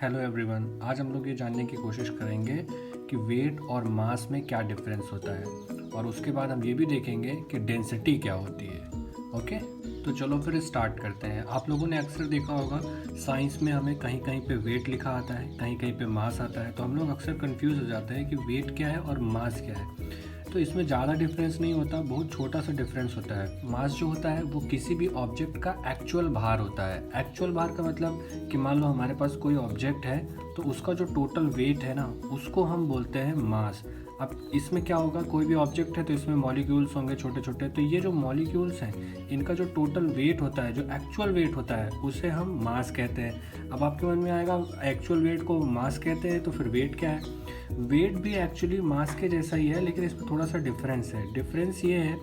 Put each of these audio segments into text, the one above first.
Hello everyone, आज हम लोग ये जानने की कोशिश करेंगे कि वेट और मास में क्या डिफरेंस होता है और उसके बाद हम ये भी देखेंगे कि डेंसिटी क्या होती है। ओके, तो चलो फिर स्टार्ट करते हैं। आप लोगों ने अक्सर देखा होगा साइंस में हमें कहीं कहीं पे वेट लिखा आता है, कहीं कहीं पे मास आता है, तो हम लोग अक्सर कंफ्यूज हो जाते हैं कि वेट क्या है और मास क्या है। तो इसमें ज़्यादा डिफरेंस नहीं होता, बहुत छोटा सा डिफरेंस होता है। मास जो होता है वो किसी भी ऑब्जेक्ट का एक्चुअल भार होता है। एक्चुअल भार का मतलब कि मान लो हमारे पास कोई ऑब्जेक्ट है तो उसका जो टोटल वेट है ना, उसको हम बोलते हैं मास। अब इसमें क्या होगा, कोई भी ऑब्जेक्ट है तो इसमें मॉलिक्यूल्स होंगे छोटे छोटे, तो ये जो मॉलिक्यूल्स हैं इनका जो टोटल वेट होता है, जो एक्चुअल वेट होता है, उसे हम मास कहते हैं। अब आपके मन में आएगा एक्चुअल वेट को मास कहते हैं तो फिर वेट क्या है। वेट भी एक्चुअली मास के जैसा ही है, लेकिन इसमें थोड़ा सा डिफरेंस है। डिफरेंस ये है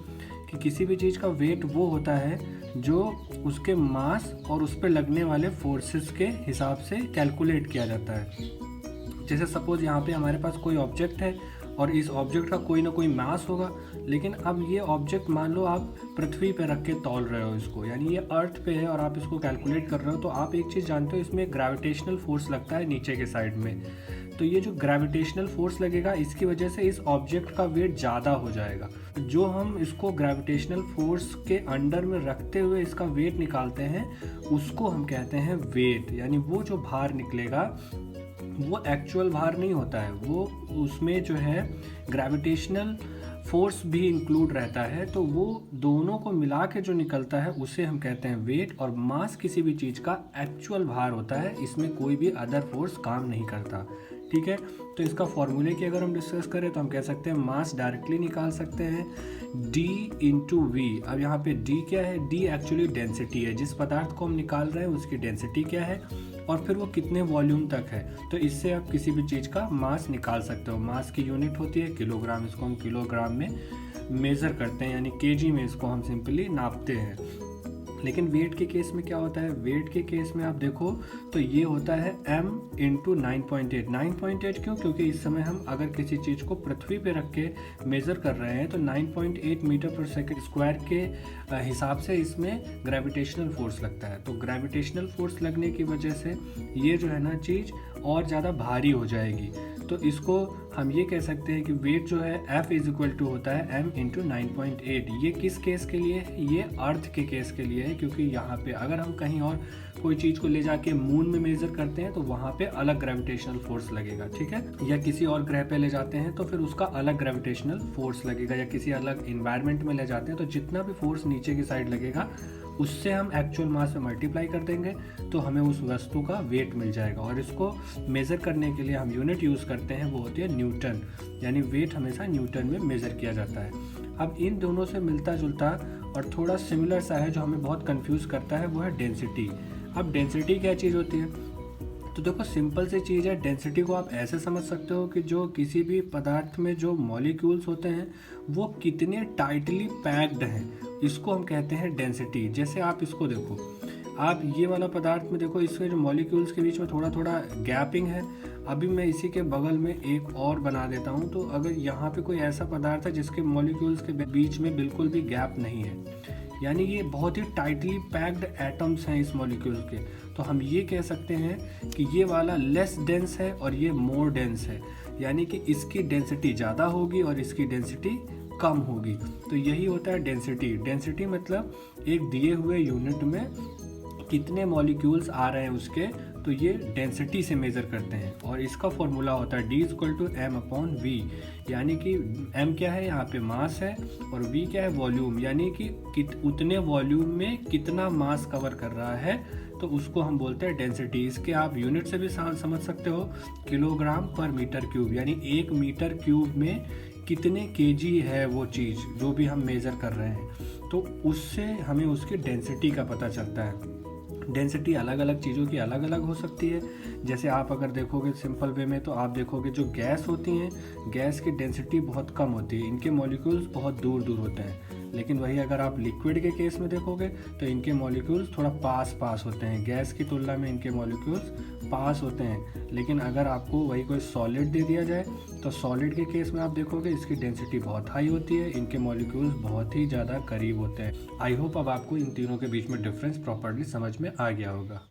कि किसी भी चीज़ का वेट वो होता है जो उसके मास और उस पर लगने वाले फोर्सेस के हिसाब से कैलकुलेट किया जाता है। जैसे सपोज यहाँ पे हमारे पास कोई ऑब्जेक्ट है और इस ऑब्जेक्ट का कोई ना कोई मास होगा, लेकिन अब ये ऑब्जेक्ट मान लो आप पृथ्वी पे रख के तौल रहे हो इसको, यानी ये अर्थ पे है और आप इसको कैलकुलेट कर रहे हो, तो आप एक चीज़ जानते हो, इसमें ग्रेविटेशनल फोर्स लगता है नीचे के साइड में। तो ये जो ग्रेविटेशनल फोर्स लगेगा इसकी वजह से इस ऑब्जेक्ट का वेट ज़्यादा हो जाएगा। जो हम इसको ग्रेविटेशनल फोर्स के अंडर में रखते हुए इसका वेट निकालते हैं उसको हम कहते हैं वेट। यानी वो जो भार निकलेगा वो एक्चुअल भार नहीं होता है, वो उसमें जो है ग्रेविटेशनल फोर्स भी इंक्लूड रहता है, तो वो दोनों को मिला के जो निकलता है उसे हम कहते हैं वेट। और मास किसी भी चीज़ का एक्चुअल भार होता है, इसमें कोई भी अदर फोर्स काम नहीं करता। ठीक है, तो इसका फॉर्मूले की अगर हम डिस्कस करें तो हम कह सकते हैं मास डायरेक्टली निकाल सकते हैं d इंटू वी। अब यहाँ पे d क्या है, d एक्चुअली डेंसिटी है, जिस पदार्थ को हम निकाल रहे हैं उसकी डेंसिटी क्या है और फिर वो कितने वॉल्यूम तक है। तो इससे आप किसी भी चीज़ का मास निकाल सकते हो। मास की यूनिट होती है किलोग्राम, इसको हम किलोग्राम में मेज़र करते हैं, यानी केजी में इसको हम सिंपली नापते हैं। लेकिन वेट के केस में क्या होता है, वेट के केस में आप देखो तो ये होता है m इंटू 9.8। 9.8 क्यों, क्योंकि इस समय हम अगर किसी चीज़ को पृथ्वी पे रख के मेज़र कर रहे हैं तो 9.8 मीटर पर सेकेंड स्क्वायर के हिसाब से इसमें ग्रेविटेशनल फोर्स लगता है। तो ग्रेविटेशनल फोर्स लगने की वजह से ये जो है ना चीज़ और ज़्यादा भारी हो जाएगी। तो इसको हम ये कह सकते हैं कि वेट जो है F इज इक्वल टू होता है m इंटू 9.8। ये किस केस के लिए है, ये अर्थ के केस के लिए है, क्योंकि यहाँ पे अगर हम कहीं और कोई चीज़ को ले जाके मून में मेज़र करते हैं तो वहाँ पे अलग ग्रेविटेशनल फोर्स लगेगा। ठीक है, या किसी और ग्रह पे ले जाते हैं तो फिर उसका अलग ग्रेविटेशनल फोर्स लगेगा, या किसी अलग इन्वायरमेंट में ले जाते हैं तो जितना भी फोर्स नीचे की साइड लगेगा उससे हम एक्चुअल मास में मल्टीप्लाई कर देंगे तो हमें उस वस्तु का वेट मिल जाएगा। और इसको मेज़र करने के लिए हम यूनिट यूज़ करते हैं, वो होती है न्यूटन, यानी वेट हमेशा न्यूटन में मेज़र किया जाता है। अब इन दोनों से मिलता जुलता और थोड़ा सिमिलर सा है जो हमें बहुत कंफ्यूज करता है, वो है डेंसिटी। अब डेंसिटी क्या चीज़ होती है, तो देखो सिंपल सी चीज़ है। डेंसिटी को आप ऐसे समझ सकते हो कि जो किसी भी पदार्थ में जो मॉलिक्यूल्स होते हैं वो कितने टाइटली पैक्ड हैं, इसको हम कहते हैं डेंसिटी। जैसे आप इसको देखो, आप ये वाला पदार्थ में देखो, इसके जो मॉलिक्यूल्स के बीच में थोड़ा थोड़ा गैपिंग है। अभी मैं इसी के बगल में एक और बना देता हूँ, तो अगर यहाँ पे कोई ऐसा पदार्थ है जिसके मॉलिक्यूल्स के बीच में बिल्कुल भी गैप नहीं है, यानी ये बहुत ही टाइटली पैक्ड एटम्स हैं इस मॉलिक्यूल के, तो हम ये कह सकते हैं कि ये वाला लेस डेंस है और ये मोर डेंस है, यानी कि इसकी डेंसिटी ज़्यादा होगी और इसकी डेंसिटी कम होगी। तो यही होता है डेंसिटी। डेंसिटी मतलब एक दिए हुए यूनिट में कितने मॉलिक्यूल्स आ रहे हैं उसके, तो ये डेंसिटी से मेज़र करते हैं। और इसका फॉर्मूला होता है d equal to M upon V, यानी कि m क्या है, यहाँ पे मास है, और v क्या है, वॉल्यूम, यानी कि उतने वॉल्यूम में कितना मास कवर कर रहा है, तो उसको हम बोलते हैं डेंसिटी। इसके आप यूनिट से भी समझ सकते हो, किलोग्राम पर मीटर क्यूब, यानी 1 मीटर क्यूब में कितने केजी है वो चीज़ जो भी हम मेज़र कर रहे हैं, तो उससे हमें उसकी डेंसिटी का पता चलता है। डेंसिटी अलग अलग चीज़ों की अलग अलग हो सकती है। जैसे आप अगर देखोगे सिंपल वे में, तो आप देखोगे जो गैस होती हैं, गैस की डेंसिटी बहुत कम होती है, इनके मॉलिक्यूल्स बहुत दूर दूर होते हैं। लेकिन वही अगर आप लिक्विड के केस में देखोगे तो इनके मॉलिक्यूल्स थोड़ा पास पास होते हैं, गैस की तुलना में इनके मॉलिक्यूल्स पास होते हैं। लेकिन अगर आपको वही कोई सॉलिड दे दिया जाए तो सॉलिड के केस में आप देखोगे इसकी डेंसिटी बहुत हाई होती है, इनके मॉलिक्यूल्स बहुत ही ज़्यादा करीब होते हैं। आई होप अब आपको इन तीनों के बीच में डिफरेंस प्रॉपर्ली समझ में आ गया होगा।